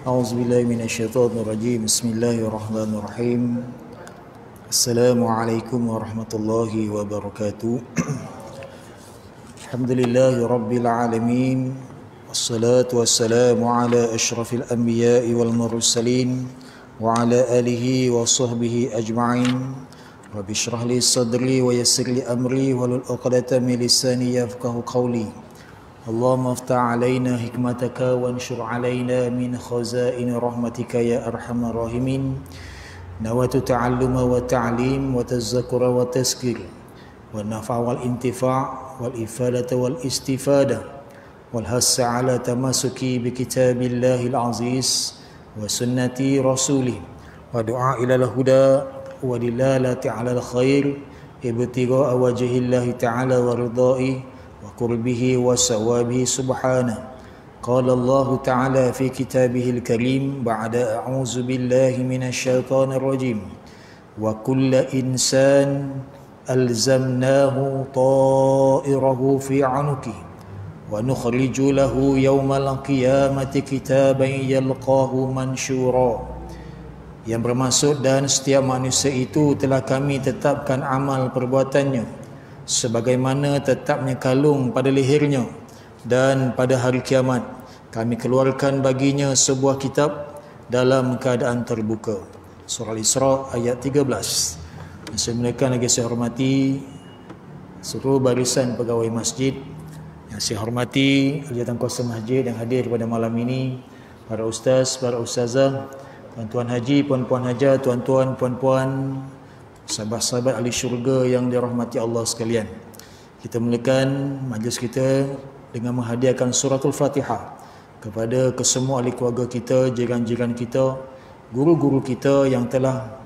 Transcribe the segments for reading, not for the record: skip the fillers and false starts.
A'udzubillahi minasyaitonirrajim. Bismillahirrahmanirrahim. Assalamualaikum warahmatullahi wabarakatuh. Alhamdulillahi rabbil alamin. Wassalatu wassalamu ala asyrafil anbiya'i wal mursalin wa ala alihi wa sahbihi ajma'in. Rabbi shrah li sadri wa yassir li amri wahlul 'uqdatam min lisani yafqahu qawli. Allahumma aftah alaina hikmataka wa anshur alaina min khazain rahmatika ya arhamar rahimin. Nawaitu ta'alluma wa ta'lim wa tazakkura wa tazkir wa nafa' wal intifa' wal ifadata wal istifada wal hassa ala tamasuki bi kitabillahi al-aziz wa sunnati rasulih wa du'a ila al-huda wa dilalati ala al-khair ibtigha'a wajhillahi ta'ala wa ridha'i قربه وثوابه سبحانه. قال الله تعالى في كتابه الكريم بعد أعوذ بالله من الشيطان الرجيم وكل إنسان ألزمناه طائره في عنقه ونخرج له يوم القيامة كتابا يلقاه منشورا. Yang bermaksud, dan setiap manusia itu telah kami tetapkan amal perbuatannya sebagaimana tetapnya kalung pada lehernya, dan pada hari kiamat kami keluarkan baginya sebuah kitab dalam keadaan terbuka. Surah Al-Isra ayat 13. Saya mulakan lagi, saya hormati seluruh barisan pegawai masjid yang saya hormati, jawatan kuasa masjid yang hadir pada malam ini, para ustaz, para ustazah, tuan-tuan haji, puan-puan hajah, tuan-tuan, puan-puan, sahabat-sahabat ahli syurga yang dirahmati Allah sekalian. Kita mulakan majlis kita dengan menghadiahkan suratul Fatihah kepada kesemua ahli keluarga kita, jiran-jiran kita, guru-guru kita yang telah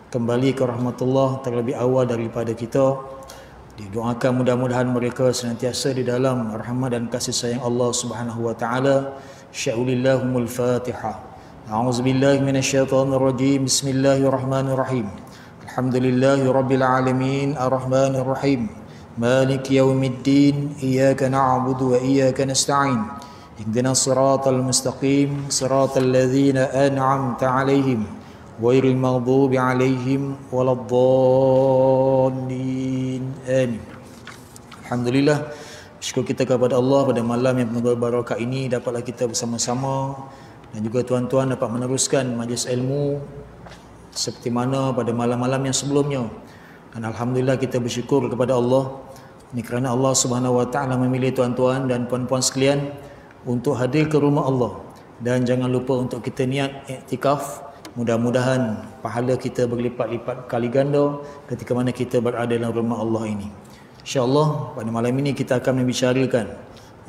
kembali ke rahmatullah terlebih awal daripada kita. Didoakan mudah-mudahan mereka senantiasa di dalam rahmat dan kasih sayang Allah Subhanahu wa taala. Sya'ulillahumul Fatihah. A'udzubillahi minasyaitonirrajim. Bismillahirrahmanirrahim. Alhamdulillahi rabbil alamin, arrahmanir rahim, maliki yaumiddin, iyyaka na'budu wa iyyaka nasta'in, ihdinas siratal mustaqim, siratal ladzina an'amta 'alaihim ghairil maghdubi 'alaihim waladdallin. Amin. Alhamdulillah, syukur kita kepada Allah pada malam yang penuh barakah ini dapatlah kita bersama-sama dan juga tuan-tuan dapat meneruskan majlis ilmu seperti mana pada malam-malam yang sebelumnya. Dan alhamdulillah kita bersyukur kepada Allah ini kerana Allah Subhanahu wa taala memilih tuan-tuan dan puan-puan sekalian untuk hadir ke rumah Allah. Dan jangan lupa untuk kita niat iktikaf. Mudah-mudahan pahala kita berlipat-lipat kali ganda ketika mana kita berada dalam rumah Allah ini. Insya-Allah pada malam ini kita akan membicarakan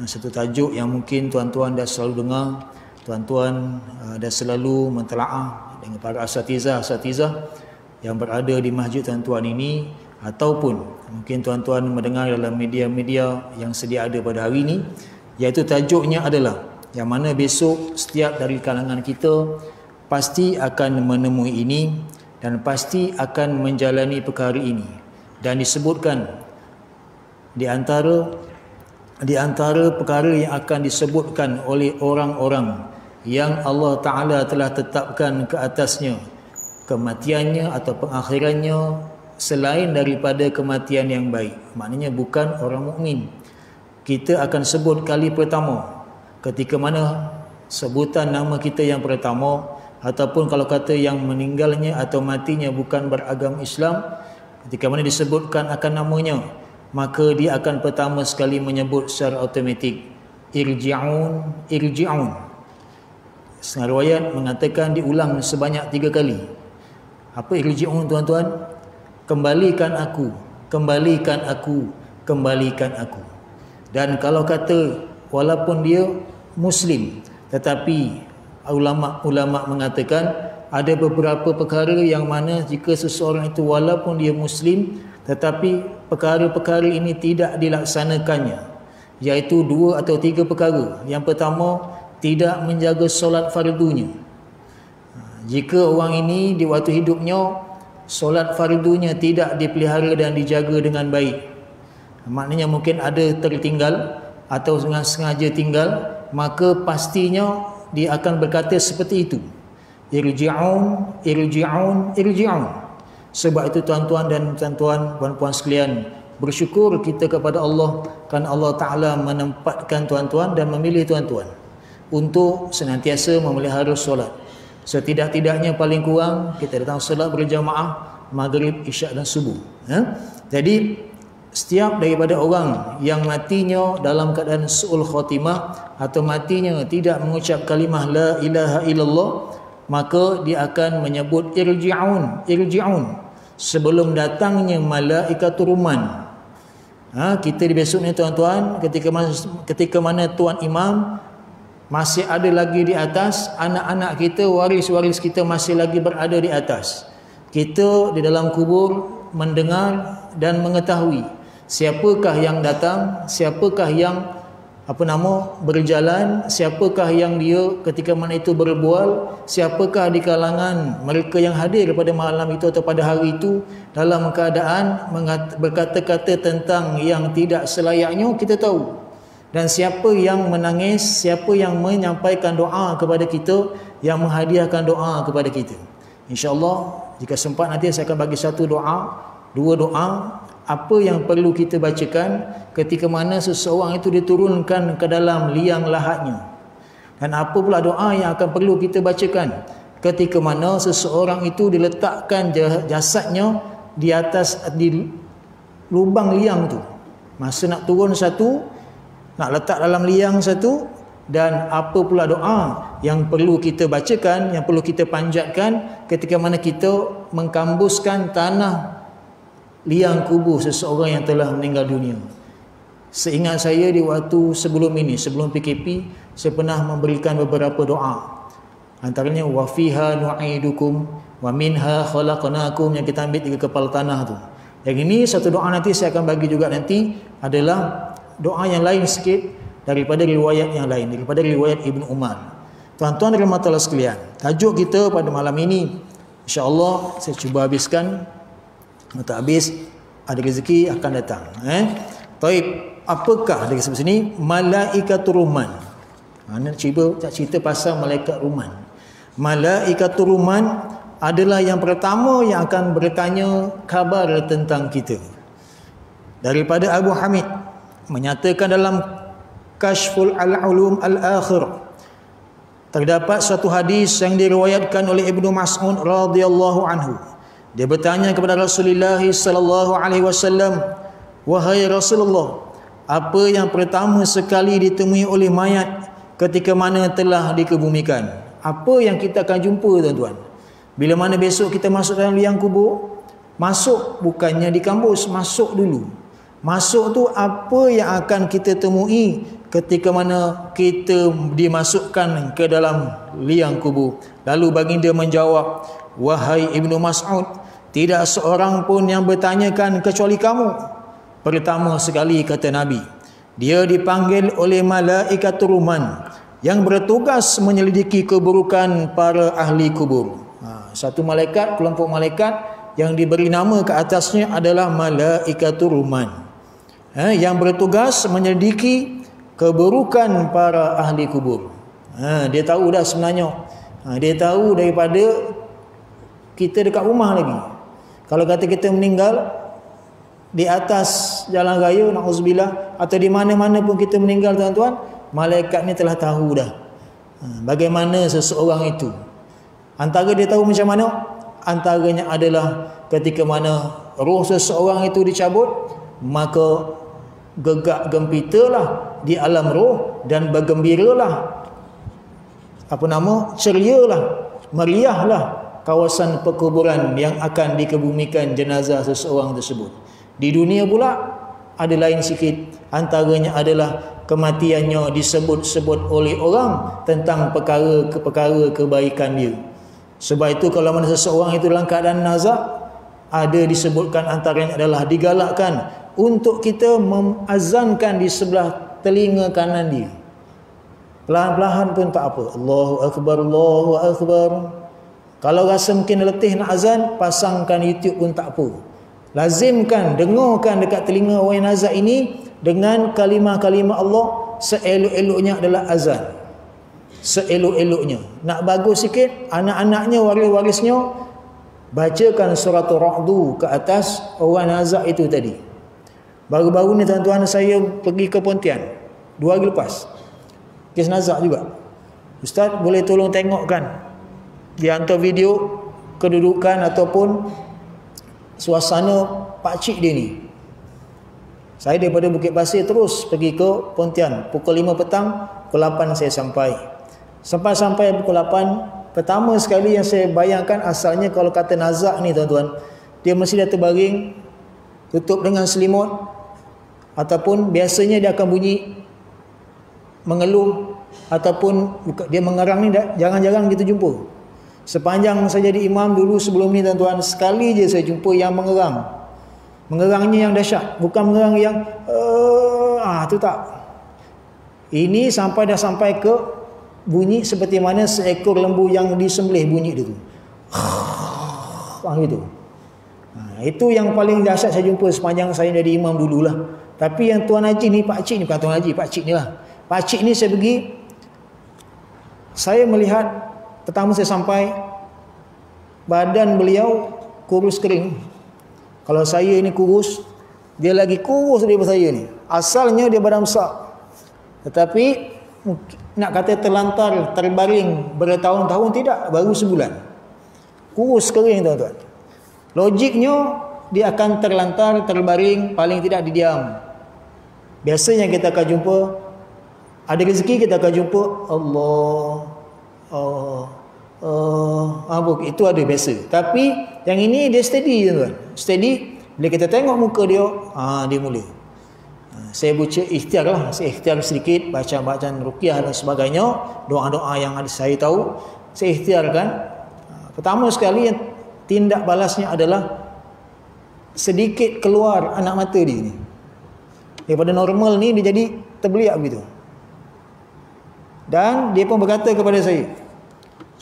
satu tajuk yang mungkin tuan-tuan dah selalu dengar, tuan-tuan dah selalu mentelaah dengan para asatizah yang berada di masjid tuan-tuan ini, ataupun mungkin tuan-tuan mendengar dalam media-media yang sedia ada pada hari ini, iaitu tajuknya adalah yang mana besok setiap dari kalangan kita pasti akan menemui ini dan pasti akan menjalani perkara ini. Dan disebutkan di antara perkara yang akan disebutkan oleh orang-orang yang Allah Ta'ala telah tetapkan ke atasnya kematiannya atau pengakhirannya selain daripada kematian yang baik. Maknanya bukan orang mukmin. Kita akan sebut kali pertama ketika mana sebutan nama kita yang pertama, ataupun kalau kata yang meninggalnya atau matinya bukan beragama Islam, ketika mana disebutkan akan namanya, maka dia akan pertama sekali menyebut secara automatik irji'un, irji'un. Setengah riwayat mengatakan diulang sebanyak 3 kali. Apa irji'un tuan-tuan? Kembalikan aku, kembalikan aku, kembalikan aku. Dan kalau kata walaupun dia Muslim, tetapi ulama mengatakan ada beberapa perkara yang mana jika seseorang itu walaupun dia Muslim, tetapi perkara-perkara ini tidak dilaksanakannya, iaitu 2 atau 3 perkara. Yang pertama, tidak menjaga solat fardunya. Jika orang ini di waktu hidupnya solat fardunya tidak dipelihara dan dijaga dengan baik, maknanya mungkin ada tertinggal atau sengaja tinggal, maka pastinya dia akan berkata seperti itu. Irji'un, irji'un, irji'un. Sebab itu tuan-tuan dan tuan-tuan, puan-puan sekalian, bersyukur kita kepada Allah kerana Allah Ta'ala menempatkan tuan-tuan dan memilih tuan-tuan untuk senantiasa memelihara solat. Setidak-tidaknya paling kurang kita datang solat berjamaah maghrib, isyak dan subuh. Jadi setiap daripada orang yang matinya dalam keadaan su'ul khatimah atau matinya tidak mengucap kalimah la ilaha illallah, maka dia akan menyebut irji'un, irji'un sebelum datangnya malaikatur ruman. Kita di besok ni tuan-tuan, ketika mana tuan imam masih ada lagi di atas, anak-anak kita, waris-waris kita masih lagi berada di atas. Kita di dalam kubur mendengar dan mengetahui siapakah yang datang, siapakah yang berjalan, siapakah yang dia ketika mana itu berbual, siapakah di kalangan mereka yang hadir pada malam itu atau pada hari itu dalam keadaan berkata-kata tentang yang tidak selayaknya, kita tahu. Dan siapa yang menangis, siapa yang menyampaikan doa kepada kita, yang menghadiahkan doa kepada kita. InsyaAllah jika sempat nanti saya akan bagi satu doa, dua doa, apa yang perlu kita bacakan ketika mana seseorang itu diturunkan ke dalam liang lahatnya, dan apa pula doa yang akan perlu kita bacakan ketika mana seseorang itu diletakkan jasadnya di atas, di lubang liang tu, masa nak turun satu, nak letak dalam liang satu, dan apa pula doa yang perlu kita bacakan, yang perlu kita panjatkan ketika mana kita mengkambuskan tanah liang kubur seseorang yang telah meninggal dunia. Seingat saya di waktu sebelum ini, sebelum PKP, saya pernah memberikan beberapa doa. Antaranya wa fiha nu'idukum wa minha khalaqnakum, yang kita ambil 3 kepala tanah tu. Yang ini satu doa nanti saya akan bagi juga nanti, adalah doa yang lain sikit daripada riwayat yang lain, daripada riwayat Ibnu Umar. Tuan-tuan dan rahmatullah sekalian, tajuk kita pada malam ini, insya-Allah saya cuba habiskan. Tak habis, ada rezeki akan datang. Taib, apakah dari sebelah sini malaikatur ruman? Nak cerita pasal malaikat ruman. Malaikatur ruman adalah yang pertama yang akan bertanya khabar tentang kita. Daripada Abu Hamid menyatakan dalam Kashful al-Ulum al-Akhir, terdapat satu hadis yang diriwayatkan oleh Ibnu Mas'ud radhiyallahu anhu. Dia bertanya kepada Rasulullah sallallahu alaihi wasallam, "Wahai Rasulullah, apa yang pertama sekali ditemui oleh mayat ketika mana telah dikebumikan?" Apa yang kita akan jumpa tuan-tuan? Bila mana besok kita masuk dalam liang kubur, masuk bukannya dikambus, masuk dulu. Masuk tu apa yang akan kita temui ketika mana kita dimasukkan ke dalam liang kubur? Lalu baginda menjawab, "Wahai Ibnu Mas'ud, tidak seorang pun yang bertanyakan kecuali kamu." Pertama sekali kata Nabi, dia dipanggil oleh malaikatur ruman yang bertugas menyelidiki keburukan para ahli kubur. Satu malaikat, kelompok malaikat yang diberi nama ke atasnya adalah malaikatur ruman, yang bertugas menyelidiki keburukan para ahli kubur. Dia tahu dah sebenarnya. Dia tahu daripada kita dekat rumah lagi. Kalau kata kita meninggal di atas jalan raya, na'udzubillah, atau di mana-mana pun kita meninggal tuan-tuan, malaikat ni telah tahu dah bagaimana seseorang itu. Antara dia tahu macam mana, antaranya adalah ketika mana roh seseorang itu dicabut, maka gegak gempitalah di alam roh dan bergembiralah, cerialah, meriahlah kawasan perkuburan yang akan dikebumikan jenazah seseorang tersebut. Di dunia pula ada lain sikit, antaranya adalah kematiannya disebut-sebut oleh orang tentang perkara kebaikan dia. Sebab itu kalau mana seseorang itu dalam keadaan nazak, ada disebutkan antaranya adalah digalakkan untuk kita memazankan di sebelah telinga kanan dia. Perlahan-lahan pun tak apa. Allahu Akbar, Allahu Akbar. Kalau rasa mungkin letih nak azan, pasangkan YouTube pun tak apa. Lazimkan, dengarkan dekat telinga orang yang nazak ini dengan kalimah-kalimah Allah. Seelok-eloknya adalah azan. seelok-eloknya. Nak bagus sikit, anak-anaknya, waris-warisnya bacakan surah Ra'du ke atas orang nazak itu tadi. Baru-baru ni tuan-tuan, saya pergi ke Pontian 2 hari lepas, kes nazak juga. Ustaz boleh tolong tengokkan, dia hantar video kedudukan ataupun suasana pakcik dia ni. Saya daripada Bukit Pasir terus pergi ke Pontian. Pukul 5 petang, pukul 8 saya sampai. Sampai pukul 8, pertama sekali yang saya bayangkan, asalnya kalau kata nazak ni tuan-tuan, dia mesti dah terbaring, tutup dengan selimut, ataupun biasanya dia akan bunyi mengeluh, ataupun dia mengerang ni jarang-jarang kita jumpa. Sepanjang saya jadi imam dulu sebelum ni tuan-tuan, sekali je saya jumpa yang mengerang. Mengerangnya yang dahsyat, bukan mengerang yang tu tak. Ini dah sampai ke bunyi seperti mana seekor lembu yang disembelih bunyi dia tu. Gitu. Itu yang paling dahsyat saya jumpa sepanjang saya jadi imam dululah. Tapi yang Tuan Haji ni, Pak Cik ni, bukan Tuan Haji, Pak Cik ni lah. Pak Cik ni saya pergi, saya melihat pertama saya sampai, badan beliau kurus kering. Kalau saya ini kurus, dia lagi kurus daripada saya ni. Asalnya dia badan besar, tetapi nak kata terlantar, terbaring bertahun-tahun, tidak, baru sebulan. Kurus kering tuan-tuan. Logiknya dia akan terlantar, terbaring, paling tidak didiam. Biasanya kita akan jumpa, ada rezeki kita akan jumpa itu ada biasa. Tapi yang ini dia steady tuan. Steady, bila kita tengok muka dia, dia mula. Saya baca ikhtiar lah, saya ikhtiar sedikit, bacaan ruqyah dan sebagainya, doa-doa yang ada saya tahu, saya ikhtiarkan. Pertama sekali yang tindak balasnya adalah sedikit keluar anak mata dia ni. Daripada normal ni dia jadi terbeliak begitu. Dan dia pun berkata kepada saya,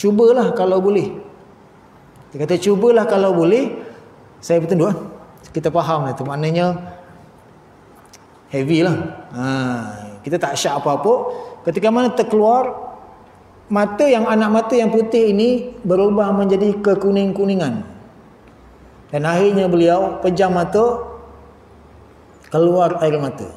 cubalah kalau boleh. Dia kata cubalah kalau boleh. Saya bertunduk, kita faham lah tu, maknanya heavy lah. Kita tak syak apa-apa. Ketika mana terkeluar mata, yang anak mata yang putih ini berubah menjadi kekuning-kuningan. Dan akhirnya beliau pejam mata, keluar air mata.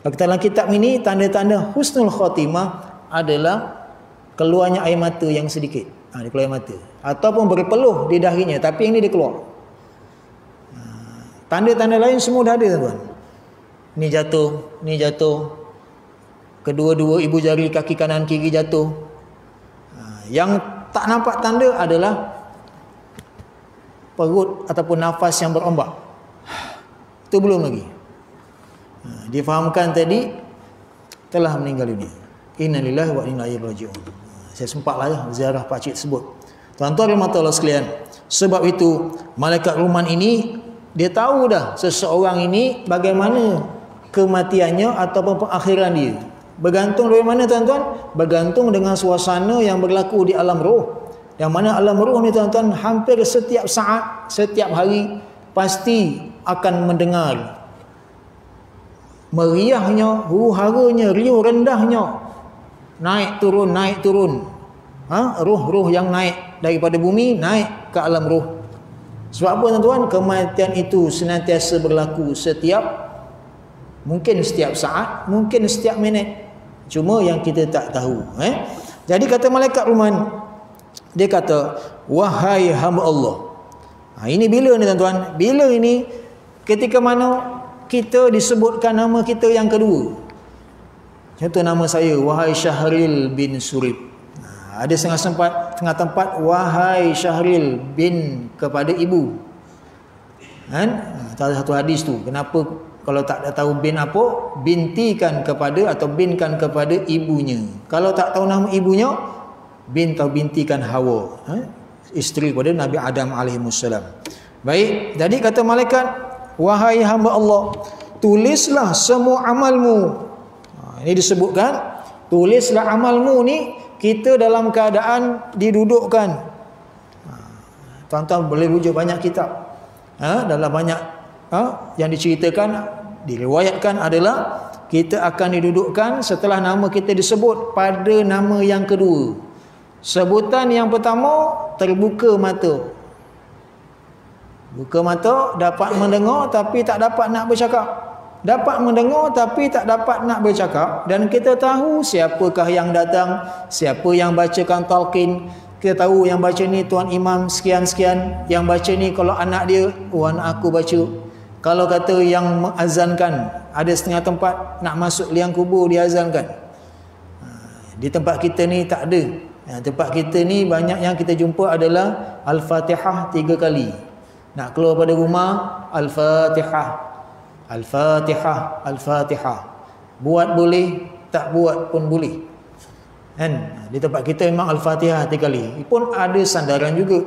Kalau kita dalam kitab ini, tanda-tanda husnul khatimah adalah keluarnya air mata yang sedikit. Dia keluar air mata. Ataupun berpeluh di dahinya, tapi yang ini dia keluar. Tanda-tanda lain semua dah ada tuan. Ni jatuh. Kedua-dua ibu jari kaki kanan kiri jatuh. Yang tak nampak tanda adalah perut ataupun nafas yang berombak. Itu belum lagi. Difahamkan tadi telah meninggal dunia. Innalillahi wa inna ilaihi raji'un. Saya sempatlah ziarah pak cik tersebut. Tuan-tuan dan Allah sekalian, sebab itu malaikat Ruman ini dia tahu dah seseorang ini bagaimana kematiannya ataupun pengakhiran dia. Bergantung dari mana tuan-tuan? Bergantung dengan suasana yang berlaku di alam roh. Yang mana alam roh ni tuan-tuan, hampir setiap saat, setiap hari pasti akan mendengar meriahnya, huru-haranya, riuh rendahnya, naik turun. Roh-roh yang naik daripada bumi naik ke alam roh. Sebab apa tuan-tuan? Kematian itu senantiasa berlaku mungkin setiap saat, mungkin setiap minit. Cuma yang kita tak tahu. Jadi kata malaikat Ruman, dia kata, wahai hamba Allah. Ini bila ni tuan-tuan? Bila ini? Ketika mana kita disebutkan nama kita yang kedua. Contoh nama saya, wahai Syahril bin Surib. Ada setengah tempat wahai Syahril bin kepada ibu. Satu hadis tu, kenapa kalau tak tahu bin apa, bintikan kepada atau binkan kepada ibunya. Kalau tak tahu nama ibunya, bin atau bintikan Hawa, isteri kepada Nabi Adam alaihissalam. Baik, jadi kata malaikat, wahai hamba Allah, tulislah semua amalmu. Ini disebutkan, tulislah amalmu ni. Kita dalam keadaan didudukkan. Tuan-tuan boleh rujuk banyak kitab. Dalam banyak yang diceritakan, diriwayatkan adalah kita akan didudukkan setelah nama kita disebut pada nama yang kedua. Sebutan yang pertama, terbuka mata. Buka mata, dapat mendengar tapi tak dapat nak bercakap. Dapat mendengar tapi tak dapat nak bercakap. Dan kita tahu siapakah yang datang, siapa yang bacakan talqin. Kita tahu yang baca ni Tuan Imam sekian-sekian. Yang baca ni kalau anak dia, anak aku baca. Kalau kata yang mengazankan, ada setengah tempat nak masuk liang kubur diazankan. Di tempat kita ni tak ada. Tempat kita ni banyak yang kita jumpa adalah Al-Fatihah 3 kali. Nak keluar pada rumah, Al-Fatihah, Al-Fatihah, Al-Fatihah. Buat boleh, tak buat pun boleh. Kan? Di tempat kita memang Al-Fatihah 3 kali. Pun ada sandaran juga.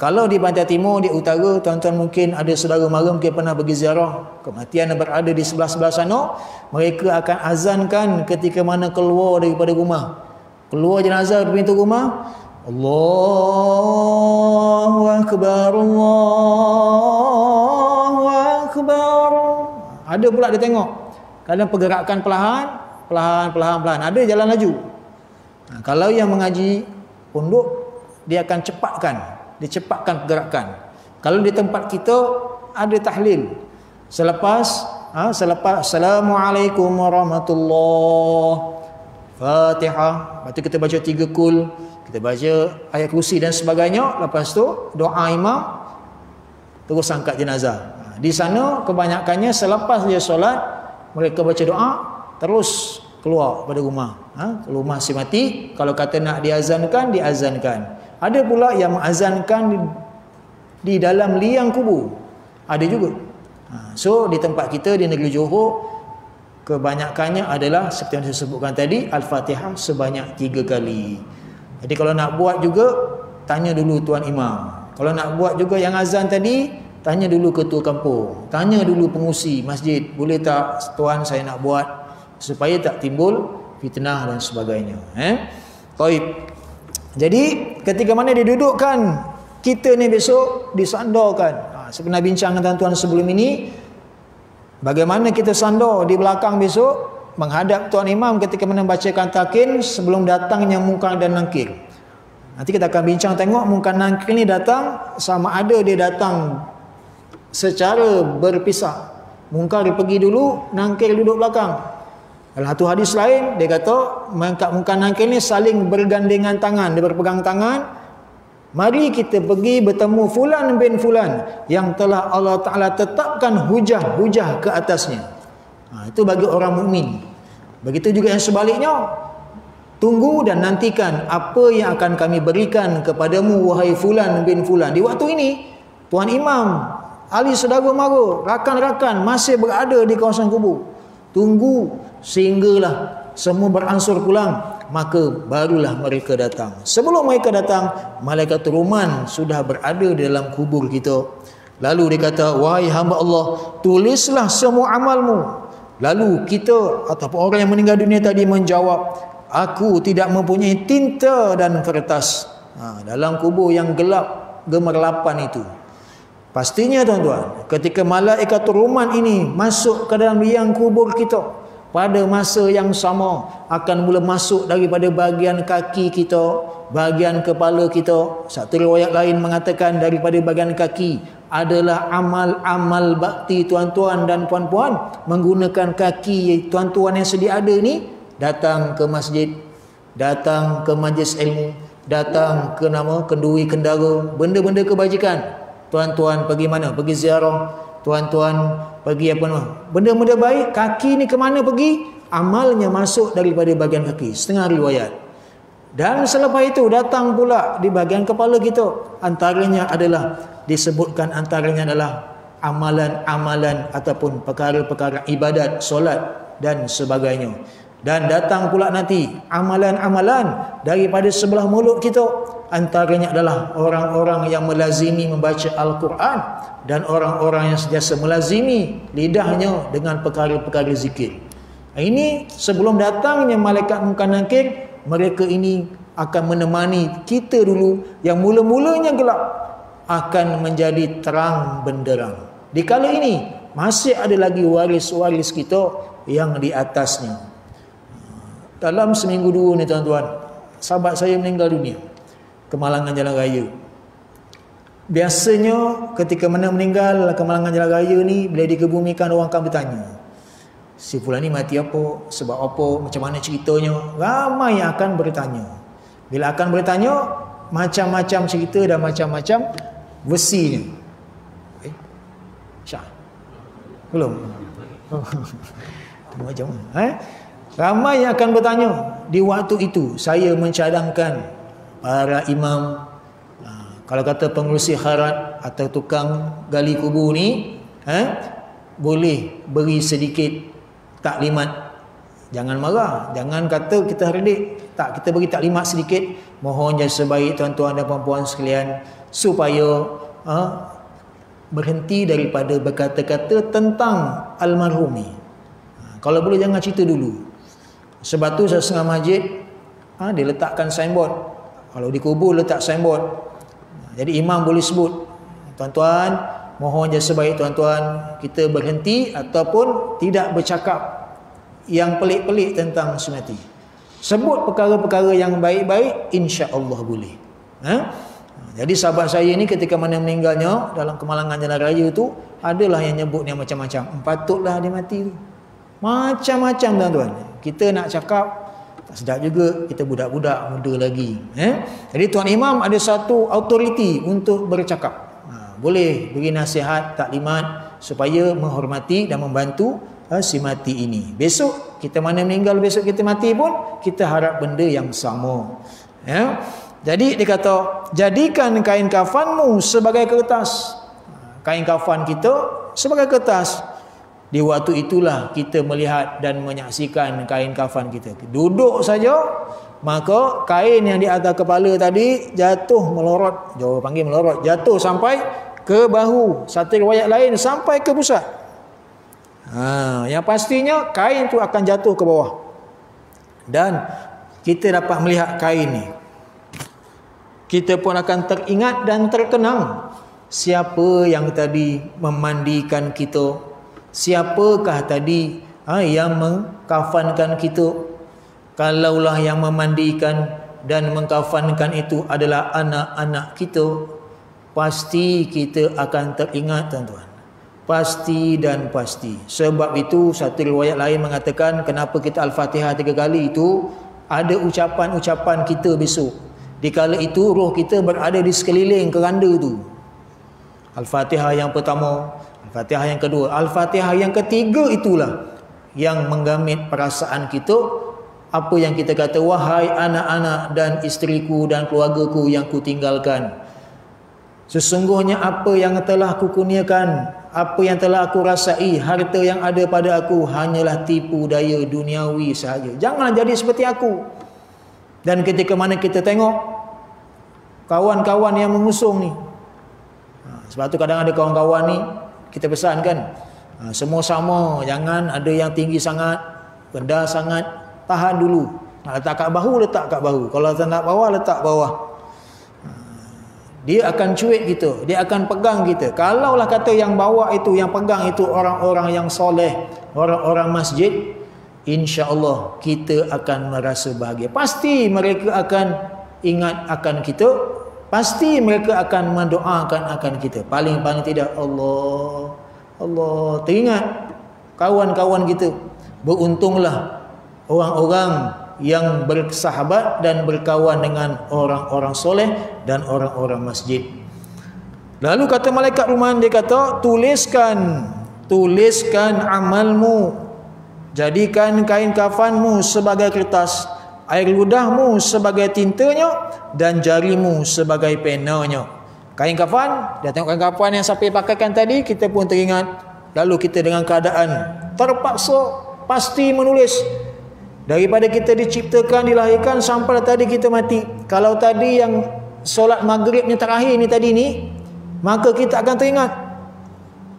Kalau di Pantai Timur, di utara, tuan-tuan mungkin ada saudara mara mungkin pernah pergi ziarah kematian yang berada di sebelah-sebelah sana, mereka akan azankan ketika mana keluar daripada rumah. Keluar jenazah dari pintu rumah, Allahu Akbar, Allahu Akbar. Ada pula dia tengok. Kadang pergerakan perlahan, perlahan. Ada jalan laju. Kalau yang mengaji pondok, dia akan cepatkan pergerakan. Kalau di tempat kita ada tahlil. Selepas Assalamualaikum warahmatullahi Fatihah. Lepas tu kita baca 3 kul, kita baca ayat kursi dan sebagainya. Lepas tu doa imam, terus angkat jenazah. Di sana kebanyakannya selepas dia solat, mereka baca doa, terus keluar pada rumah. Rumah si mati, kalau kata nak diazankan, diazankan. Ada pula yang mengazankan di dalam liang kubur. Ada juga. So di tempat kita di negeri Johor, kebanyakannya adalah seperti yang saya sebutkan tadi, Al-Fatihah sebanyak 3 kali. Jadi kalau nak buat juga, tanya dulu Tuan Imam. Kalau nak buat juga yang azan tadi, tanya dulu ketua kampung, tanya dulu pengurusi masjid, boleh tak Tuan saya nak buat, supaya tak timbul fitnah dan sebagainya. Baik. Jadi ketika mana didudukkan kita ni besok disandarkan. Saya pernah bincang dengan tuan-tuan sebelum ini, bagaimana kita sandar di belakang besok menghadap Tuan Imam ketika mana membacakan talqin sebelum datangnya Munkar dan Nakir. Nanti kita akan bincang tengok Munkar dan Nakir ni datang sama ada dia datang secara berpisah. Munkar dia pergi dulu, Nakir duduk belakang. Dalam satu hadis lain dia kata Munkar Nakir ni saling bergandengan tangan, dia berpegang tangan. Mari kita pergi bertemu fulan bin fulan yang telah Allah Ta'ala tetapkan hujah-hujah ke atasnya. Itu bagi orang mukmin. Begitu juga yang sebaliknya, tunggu dan nantikan apa yang akan kami berikan kepadamu wahai fulan bin fulan. Di waktu ini Tuan Imam, ahli saudara mara, rakan-rakan masih berada di kawasan kubur. Tunggu sehinggalah semua beransur pulang, maka barulah mereka datang. Sebelum mereka datang, malaikat Ruman sudah berada di dalam kubur kita. Lalu dia kata, wahai hamba Allah, tulislah semua amalmu. Lalu kita ataupun orang yang meninggal dunia tadi menjawab, aku tidak mempunyai tinta dan kertas. Dalam kubur yang gelap gemerlapan itu. Pastinya tuan-tuan, ketika malaikat Ruman ini masuk ke dalam liang kubur kita, pada masa yang sama akan mula masuk daripada bahagian kaki kita, bahagian kepala kita. Satu riwayat lain mengatakan daripada bahagian kaki adalah amal-amal bakti tuan-tuan dan puan-puan. Menggunakan kaki tuan-tuan yang sedia ada ni, datang ke masjid, datang ke majlis ilmu, datang ke kenduri kendara, benda-benda kebajikan. Tuan-tuan pergi mana? Pergi ziarah. Tuan-tuan pergi benda-benda baik. Kaki ni ke mana pergi? Amalnya masuk daripada bahagian kaki. Setengah riwayat. Dan selepas itu datang pula di bahagian kepala kita. Antaranya adalah disebutkan adalah amalan-amalan ataupun perkara-perkara ibadat, solat dan sebagainya. Dan datang pula nanti amalan-amalan daripada sebelah mulut kita. Antaranya adalah orang-orang yang melazimi membaca Al-Quran dan orang-orang yang sentiasa melazimi lidahnya dengan perkara-perkara zikir. Ini sebelum datangnya malaikat Munkar Nakir, mereka ini akan menemani kita dulu yang mula-mulanya gelap akan menjadi terang benderang. Di kala ini masih ada lagi waris-waris kita yang di atasnya. Dalam seminggu dua ni tuan-tuan, sahabat saya meninggal dunia, kemalangan jalan raya. Biasanya ketika mana meninggal kemalangan jalan raya ni, bila dikebumikan orang akan bertanya, si fulan ni mati apa, sebab apa, macam mana ceritanya. Ramai yang akan bertanya. Bila akan bertanya, macam-macam cerita dan macam-macam versinya. Syah belum? Macam ramai yang akan bertanya. Di waktu itu saya mencadangkan para imam, kalau kata pengurusi kharat atau tukang gali kubur ni, boleh beri sedikit taklimat. Jangan marah, jangan kata kita redik. Tak, kita beri taklimat sedikit. Mohon jasa baik tuan-tuan dan puan-puan sekalian, supaya berhenti daripada berkata-kata tentang almarhum ni. Kalau boleh jangan cerita dulu. Sebab tu setengah masjid dia letakkan signboard. Kalau dikubur letak signboard. Jadi imam boleh sebut, tuan-tuan, mohon jasa baik tuan-tuan, kita berhenti ataupun tidak bercakap yang pelik-pelik tentang semati. Sebut perkara-perkara yang baik-baik, insya-Allah boleh. Jadi sahabat saya ni ketika mana meninggalnya dalam kemalangan jalan raya tu, adalah yang nyebut yang macam-macam. Patutlah dia mati tu. Macam-macam tuan-tuan. Kita nak cakap tak sedap juga, kita budak-budak muda lagi. Jadi tuan imam ada satu autoriti untuk bercakap. Boleh beri nasihat, taklimat supaya menghormati dan membantu si mati ini. Besok kita mana meninggal, besok kita mati pun kita harap benda yang sama. Jadi dia kata, jadikan kain kafanmu sebagai kertas. Kain kafan kita sebagai kertas. Di waktu itulah kita melihat dan menyaksikan kain kafan kita. Duduk saja, maka kain yang di atas kepala tadi jatuh melorot, Jawa panggil melorot, jatuh sampai ke bahu. Satu riwayat lain sampai ke pusat. Yang pastinya kain tu akan jatuh ke bawah. Dan kita dapat melihat kain ni, kita pun akan teringat dan terkenang siapa yang tadi memandikan kita, siapakah tadi yang mengkafankan kita. Kalaulah yang memandikan dan mengkafankan itu adalah anak-anak kita, pasti kita akan teringat tuan-tuan. Pasti dan pasti. Sebab itu satu riwayat lain mengatakan kenapa kita Al-Fatihah 3 kali itu, ada ucapan-ucapan kita besok. Di kala itu roh kita berada di sekeliling keranda tu. Al-Fatihah yang pertama, Al-Fatihah yang kedua, Al-Fatihah yang ketiga itulah yang menggamit perasaan kita. Apa yang kita kata, wahai anak-anak dan isteriku dan keluargaku yang kutinggalkan, sesungguhnya apa yang telah kukurniakan, apa yang telah aku rasai, harta yang ada pada aku hanyalah tipu daya duniawi sahaja. Janganlah jadi seperti aku. Dan ketika mana kita tengok kawan-kawan yang mengusung ni, sebab tu kadang ada kawan-kawan ni kita pesan kan, semua sama, jangan ada yang tinggi sangat, rendah sangat, tahan dulu. Nak letak kat bahu, letak kat bahu. Kalau nak bawah, letak bawah. Dia akan cuit kita, dia akan pegang kita. Kalaulah kata yang bawah itu, yang pegang itu orang-orang yang soleh, orang-orang masjid, insya-Allah kita akan merasa bahagia. Pasti mereka akan ingat akan kita, pasti mereka akan mendoakan akan kita. Paling-paling tidak Allah teringat kawan-kawan kita. Beruntunglah orang-orang yang bersahabat dan berkawan dengan orang-orang soleh dan orang-orang masjid. Lalu kata malaikat Rahman, dia kata, tuliskan amalmu, jadikan kain kafanmu sebagai kertas, air ludahmu sebagai tintanya, dan jarimu sebagai penanya. Kain kafan, dia tengok kain kafan yang sampai pakaikan tadi, kita pun teringat. Lalu kita dengan keadaan terpaksa pasti menulis. Daripada kita diciptakan, dilahirkan sampai tadi kita mati. Kalau tadi yang solat maghribnya terakhir ni tadi ni, maka kita akan teringat,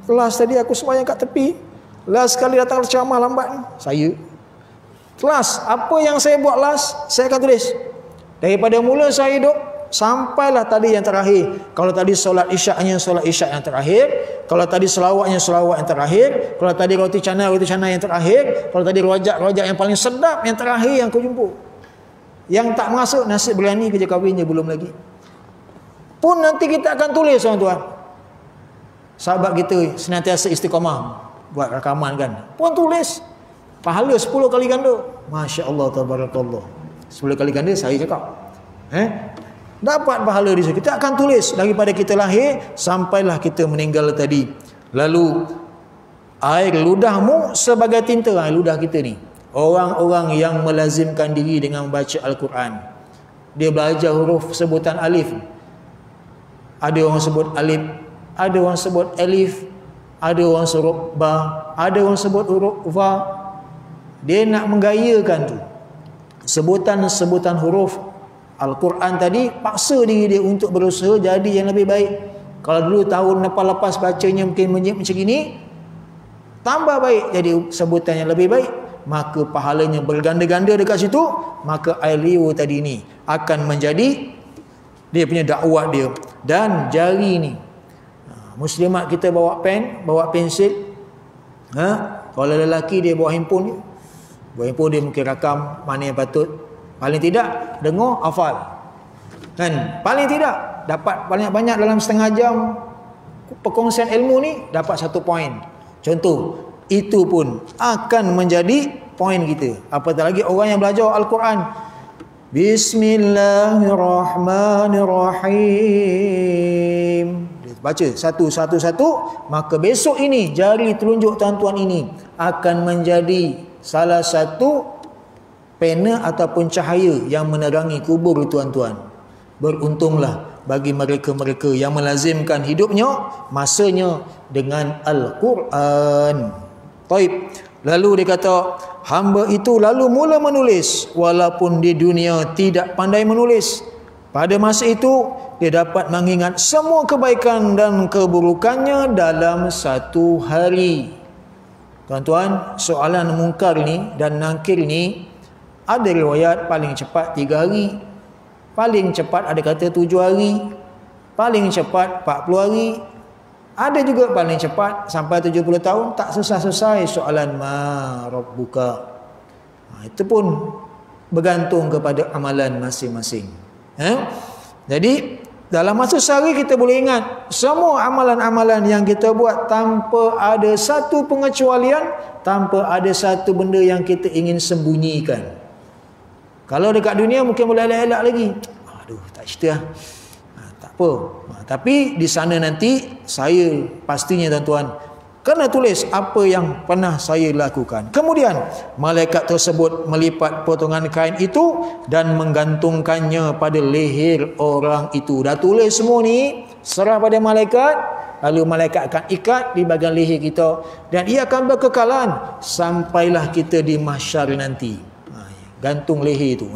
last tadi aku sembahyang kat tepi, last sekali datang ceramah lambat ni saya. Last, apa yang saya buat last, saya akan tulis. Daripada mula saya hidup sampailah tadi yang terakhir. Kalau tadi solat isyaknya solat isyak yang terakhir, kalau tadi selawatnya selawat yang terakhir, kalau tadi roti canai yang terakhir, kalau tadi rojak yang paling sedap yang terakhir yang kau jumpa. Yang tak masuk nasi biryani kerja kahwinnya belum lagi. Pun nanti kita akan tulis, tuan-tuan. Sahabat kita senantiasa istiqamah buat rakaman kan. Pun tulis. Pahala 10 kali ganda. Masya Allah, tabarakallah. 10 kali ganda saya cakap. Dapat pahala di situ. Kita akan tulis daripada kita lahir sampailah kita meninggal tadi. Lalu air ludahmu sebagai tinta, air ludah kita ni. Orang-orang yang melazimkan diri dengan membaca Al-Quran. Dia belajar huruf sebutan alif. Ada orang sebut alif, ada orang sebut alif, ada orang sebut ba, ada orang sebut huruf va. Dia nak menggayakan tu. Sebutan-sebutan huruf Al-Quran tadi, paksa diri dia untuk berusaha jadi yang lebih baik. Kalau dulu tahun lepas bacanya mungkin macam ini, tambah baik jadi sebutan yang lebih baik, maka pahalanya berganda-ganda dekat situ. Maka air liur tadi ni akan menjadi dia punya dakwah dia. Dan jari ni, muslimat kita bawa pen, bawa pensil. Kalau lelaki dia bawa handphone dia. Bawa handphone dia mungkin rakam mana yang patut. Paling tidak dengar, hafal. Kan? Paling tidak dapat banyak-banyak dalam setengah jam perkongsian ilmu ni, dapat 1 poin. Contoh, itu pun akan menjadi poin kita. Apatah lagi orang yang belajar Al-Quran. Bismillahirrahmanirrahim. Dia baca satu-satu, maka besok ini jari telunjuk tuan-tuan ini akan menjadi salah satu pena ataupun cahaya yang menerangi kubur tuan-tuan. Beruntunglah bagi mereka-mereka yang melazimkan hidupnya, masanya dengan Al-Quran. Taib. Lalu dia kata, hamba itu lalu mula menulis walaupun di dunia tidak pandai menulis. Pada masa itu dia dapat mengingat semua kebaikan dan keburukannya dalam satu hari. Tuan-tuan, soalan mungkar ni dan nakir ni ada riwayat paling cepat 3 hari, paling cepat ada kata 7 hari, paling cepat 40 hari. Ada juga paling cepat sampai 70 tahun, tak selesai soalan ma rabbuka. Itu pun bergantung kepada amalan masing-masing. Jadi dalam masa sehari kita boleh ingat semua amalan-amalan yang kita buat tanpa ada satu pengecualian, tanpa ada satu benda yang kita ingin sembunyikan. Kalau dekat dunia mungkin boleh elak-elak lagi. Aduh, tak cerita lah. Tak apa. Tapi di sana nanti saya pastinya tuan-tuan kena tulis apa yang pernah saya lakukan. Kemudian malaikat tersebut melipat potongan kain itu dan menggantungkannya pada leher orang itu. Dah tulis semua ni, serah pada malaikat, lalu malaikat akan ikat di bahagian leher kita dan ia akan berkekalan sampailah kita di mahsyar nanti. Gantung leher itu.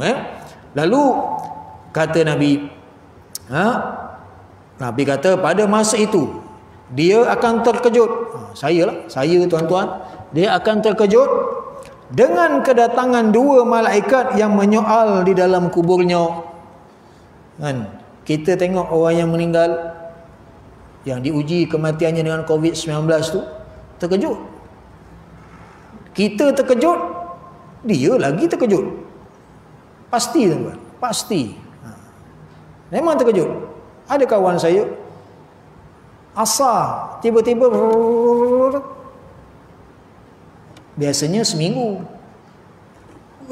Lalu kata Nabi, Nabi kata pada masa itu dia akan terkejut. Saya tuan-tuan, dia akan terkejut dengan kedatangan 2 malaikat yang menyoal di dalam kuburnya. Kan? Kita tengok orang yang meninggal, yang diuji kematiannya dengan COVID-19 tu, terkejut. Kita terkejut, dia lagi terkejut. Pasti tuan-tuan, pasti. Memang terkejut. Ada kawan saya asar tiba-tiba biasanya seminggu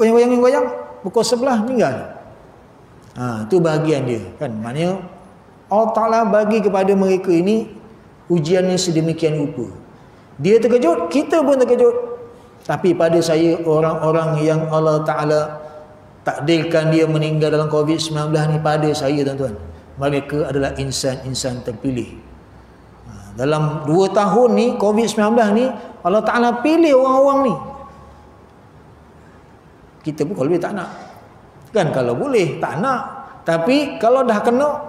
goyang-goyang pukul 11 meninggal. Itu bahagian dia kan. Maknanya Allah Ta'ala bagi kepada mereka ini ujiannya sedemikian rupa. Dia terkejut, kita pun terkejut. Tapi pada saya, orang-orang yang Allah Ta'ala takdirkan dia meninggal dalam COVID-19 ni, pada saya tuan-tuan, mereka adalah insan-insan terpilih. Dalam 2 tahun ni COVID-19 ni, Allah Ta'ala pilih orang-orang ni. Kita pun kalau boleh tak nak. Kan kalau boleh tak nak. Tapi kalau dah kena,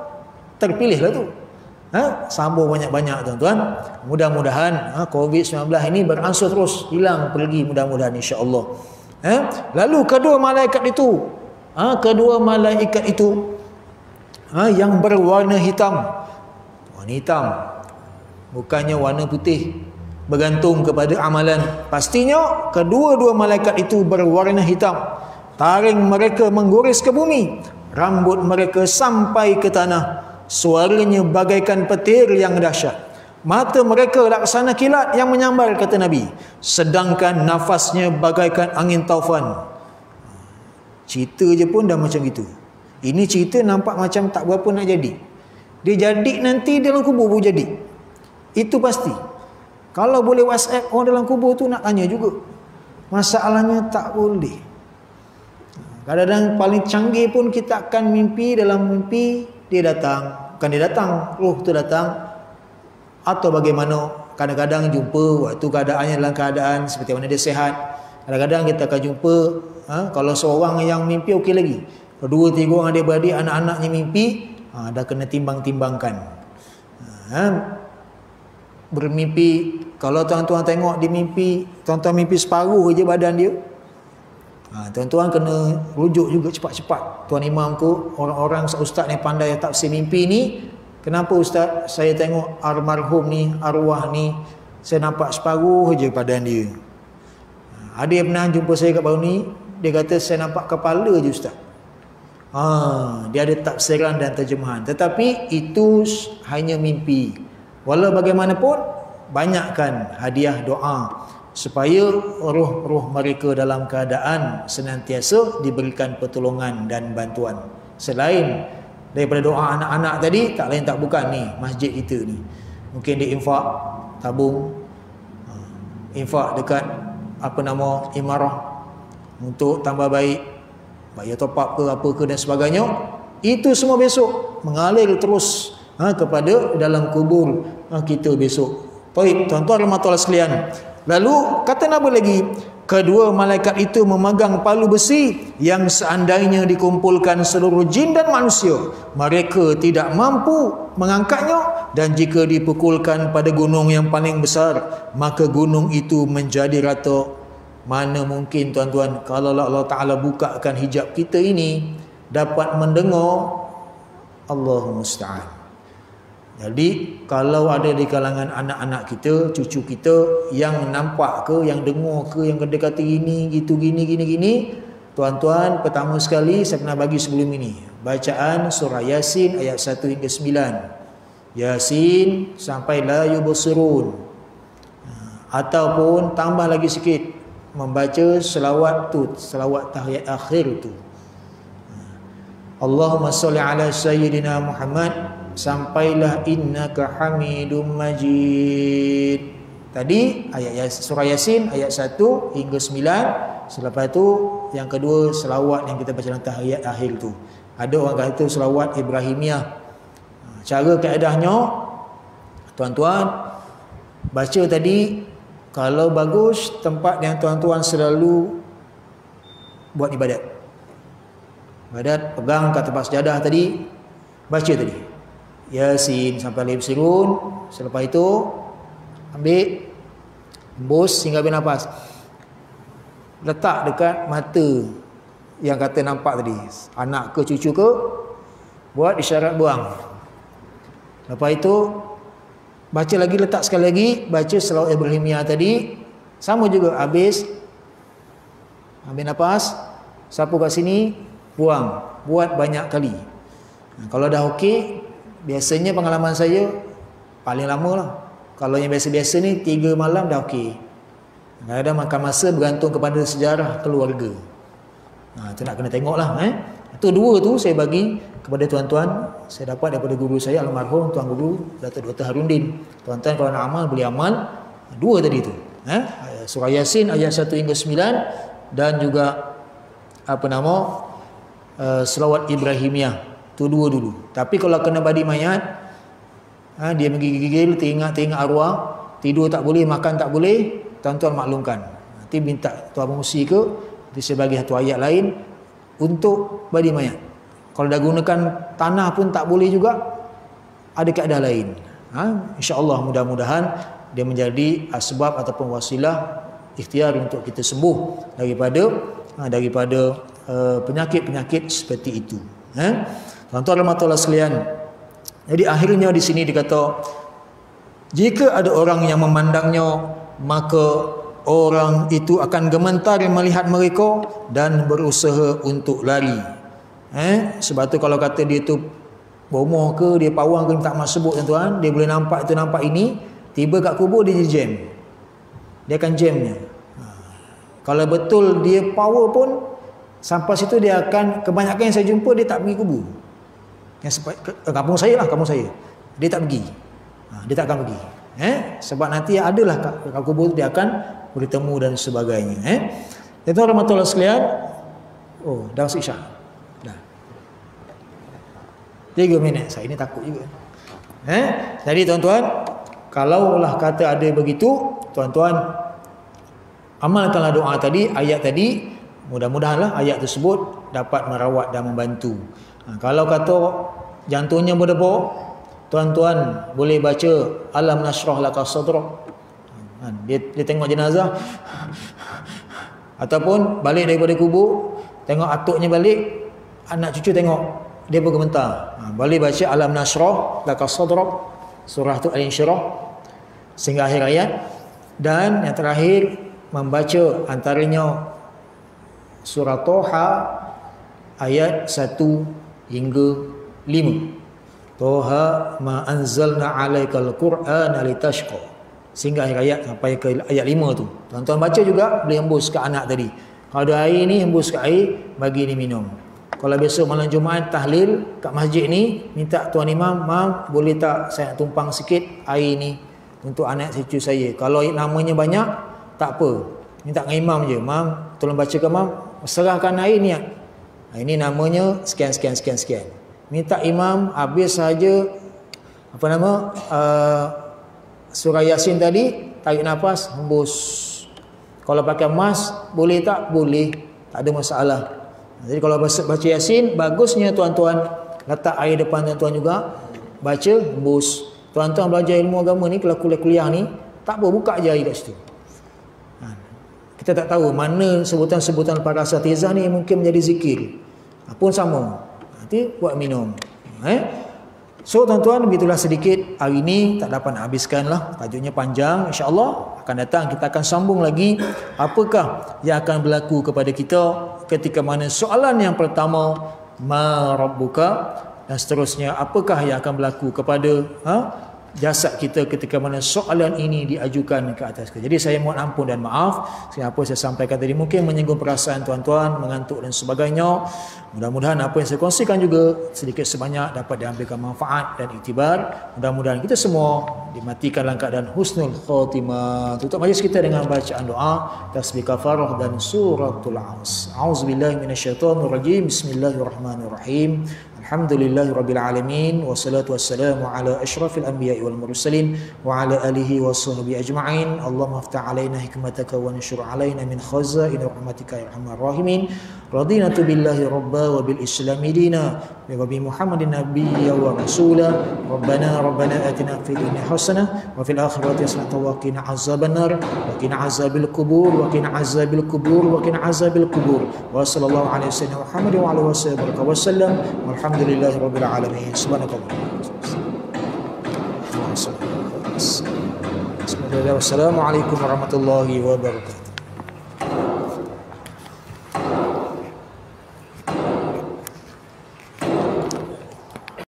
terpilih lah tu. Sambung banyak-banyak tuan-tuan. Mudah-mudahan COVID-19 ini beransur terus hilang pergi, mudah-mudahan insya-Allah. Lalu kedua malaikat itu yang berwarna hitam. Warna hitam, bukannya warna putih, bergantung kepada amalan. Pastinya kedua-dua malaikat itu berwarna hitam. Taring mereka menggores ke bumi, rambut mereka sampai ke tanah, suaranya bagaikan petir yang dahsyat, mata mereka laksana kilat yang menyambar, kata Nabi, sedangkan nafasnya bagaikan angin taufan. Cerita je pun dah macam gitu. Ini cerita nampak macam tak berapa nak jadi. Dia jadi nanti dalam kubur pun jadi. Itu pasti. Kalau boleh WhatsApp orang dalam kubur tu nak tanya juga. Masalahnya tak boleh. Kadang-kadang paling canggih pun kita akan mimpi, dalam mimpi dia datang. Bukan dia datang, roh tu datang. Atau bagaimana, kadang-kadang jumpa waktu keadaannya dalam keadaan seperti mana dia sihat. Kadang-kadang kita akan jumpa, kalau seorang yang mimpi okey lagi. Kalau 2-3 orang adik-beradik, anak-anaknya mimpi, dah kena timbang-timbangkan. Bermimpi, kalau tuan-tuan tengok di mimpi, tuan-tuan mimpi separuh je badan dia, tuan-tuan kena rujuk juga cepat-cepat. Tuan Imam ku, orang-orang ustaz yang pandai tafsir mimpi ni, kenapa ustaz saya tengok almarhum ni, arwah ni, saya nampak separuh je badan dia. Ada yang pernah jumpa saya kat baru ni, dia kata saya nampak kepala je ustaz. Dia ada tafsiran dan terjemahan. Tetapi itu hanya mimpi. Walau bagaimanapun, banyakkan hadiah doa supaya roh-roh mereka dalam keadaan senantiasa diberikan pertolongan dan bantuan. Selain daripada doa anak-anak tadi, tak lain tak bukan ni masjid kita ni, mungkin dia infak, tabung, infak dekat imarah untuk tambah baik, bayar top up ke apa ke dan sebagainya. Itu semua besok mengalir terus kepada dalam kubur kita besok. Baik, tuan-tuan rahmatullah sekalian. Lalu kata Nabi lagi, kedua malaikat itu memegang palu besi yang seandainya dikumpulkan seluruh jin dan manusia, mereka tidak mampu mengangkatnya, dan jika dipukulkan pada gunung yang paling besar, maka gunung itu menjadi rata. Mana mungkin tuan-tuan, kalau Allah Ta'ala bukakan hijab kita ini, dapat mendengar, Allahumma musta'an. Jadi kalau ada di kalangan anak-anak kita, cucu kita yang nampak ke, yang dengar ke, yang kata ini, gitu, gini, tuan-tuan, pertama sekali saya pernah bagi sebelum ini, bacaan surah Yasin ayat 1 hingga 9. Yasin sampai la yubsirun. Ataupun tambah lagi sikit, membaca selawat tu, selawat tahiyat akhir tu. Allahumma salli ala sayyidina Muhammad sampailah innaka hamidum majid. Tadi ayat surah Yasin ayat 1 hingga 9. Selepas tu yang kedua selawat yang kita baca dalam tahiyat akhir tu. Ada orang kata selawat Ibrahimiyah. Cara kaedahnya, tuan-tuan baca tadi, kalau bagus tempat yang tuan-tuan selalu buat ibadat. Ibadat pegang kat tempat sejadah tadi, baca tadi Yasin sampai la yubsirun. Selepas itu ambil embus hingga habis nafas, letak dekat mata yang kata nampak tadi, anak ke cucu ke, buat isyarat buang. Lepas itu baca lagi, letak sekali lagi, baca selawat Ibrahimiyah tadi, sama juga, habis ambil nafas, sapu kat sini, buang, buat banyak kali. Kalau dah okey, biasanya pengalaman saya paling lama lah, kalau yang biasa-biasa ni 3 malam dah okey. Kadang-kadang makan masa bergantung kepada sejarah keluarga. Itu nak kena tengok lah. Itu 2 tu saya bagi kepada tuan-tuan, saya dapat daripada guru saya almarhum Tuan Guru Datuk Dr. Harundin. Tuan-tuan kalau nak amal boleh amal 2 tadi tu, surah Yasin ayat 1 hingga 9, dan juga selawat Ibrahimiyah. Tu 2 dulu. Tapi kalau kena badi mayat, dia menggigil, teringat arwah, tidur tak boleh, makan tak boleh, tuan-tuan maklumkan. Nanti minta tuan pengusi ke, nanti saya bagi satu ayat lain untuk badi mayat. Kalau dah gunakan tanah pun tak boleh juga, ada keadaan lain. InsyaAllah mudah-mudahan dia menjadi asbab ataupun wasilah ikhtiar untuk kita sembuh daripada penyakit-penyakit seperti itu. Tuan-tuan rahmatullah sekalian. Jadi akhirnya di sini dikata, jika ada orang yang memandangnya, maka orang itu akan gemetar melihat mereka dan berusaha untuk lari. Sebab tu kalau kata dia tu bomoh ke, dia pawang ke, tak mahu sebut tuan-tuan, dia boleh nampak itu nampak ini, tiba kat kubur dia jam. Dia akan jamnya. Kalau betul dia power pun, sampai situ dia akan, kebanyakan yang saya jumpa dia tak pergi kubur. Yang kampung saya lah, kampung saya. Dia tak pergi. Dia tak akan pergi. Sebab nanti adalah kat kubur dia akan bertemu dan sebagainya. Tuan-tuan rahmatullah sekalian. Oh, dah masuk isyak. Dah. 3 minit. Saya ni takut juga. Jadi tuan-tuan, kalaulah kata ada begitu, tuan-tuan amalkanlah doa tadi, ayat tadi. Mudah-mudahanlah ayat tersebut dapat merawat dan membantu. Kalau kata jantungnya berdebar, tuan-tuan boleh baca alam nashrah laka sadrak. Dia tengok jenazah, ataupun balik daripada kubur, tengok atuknya balik, anak cucu tengok dia bergementar, boleh baca alam nashrah laka sadrak, surah tu Al-Insyirah sehingga akhir ayat. Dan yang terakhir membaca antaranya surah Toha ayat 1 hingga 5. Toha ma anzalna alaikal qur'ana litashqa, sehingga akhir ayat sampai ke ayat 5 tu. Tuan-tuan baca juga, boleh hembus ke anak tadi. Kalau ada air ni, hembus ke air, bagi ni minum. Kalau besok malam Jumaat tahlil kat masjid ni, minta tuan imam, mam boleh tak saya tumpang sikit air ni untuk anak cucu saya. Kalau namanya banyak, tak apa, minta dengan imam je, mam tolong bacakan mam, serahkan air niat. Ini namanya sekian. Minta imam habis saja surah Yasin tadi, tarik nafas, hembus. Kalau pakai emas boleh tak? Boleh, tak ada masalah. Jadi kalau baca Yasin, bagusnya tuan-tuan letak air depan tuan-tuan juga, baca, hembus. Tuan-tuan belajar ilmu agama ni, kalau kuliah ni, tak apa, buka je air kat situ. Kita tak tahu mana sebutan-sebutan para asatizah ni mungkin menjadi zikir. Pun sama. Nanti buat minum. So tuan-tuan, begitulah sedikit hari ini, tak dapat nak habiskan lah, tajuknya panjang. InsyaAllah akan datang kita akan sambung lagi apakah yang akan berlaku kepada kita ketika mana soalan yang pertama, ma rabbuka, dan seterusnya apakah yang akan berlaku kepada jasad kita ketika mana soalan ini diajukan ke atas kita. Jadi saya mohon ampun dan maaf apa saya sampaikan tadi mungkin menyinggung perasaan tuan-tuan, mengantuk dan sebagainya. Mudah-mudahan apa yang saya kongsikan juga sedikit sebanyak dapat diambilkan manfaat dan iktibar. Mudah-mudahan kita semua dimatikan dalam keadaan husnul khatimah. Tutup majlis kita dengan bacaan doa tasbih kafarah dan suratul As. A'udzubillahi minasyaitonirrajim. Bismillahirrahmanirrahim. Alhamdulillahirabbil alamin, wassalatu wassalamu ala asyrafil anbiya'i wal mursalin wa ala alihi washabbihi ajma'in. Allahumma iftah alaina hikmataka wa anshur alaina min khazaini rahmatika ya arhamar rahimin. Radina billahi rabba wa bil islami dina wa bi Muhammadin nabiyya wa rasula. Rabbana atina fid dunya hasanah wa fil akhirati hasanah wa qina azabannar wa qina azabil qubur wa qina azabil qubur wa qina azabil qubur. Wa sallallahu alaihi wasallam Muhammad wa alihi wasallam. Alhamdulillahi rabbil alamin. Subhanakallah. Assalamualaikum warahmatullahi wabarakatuh.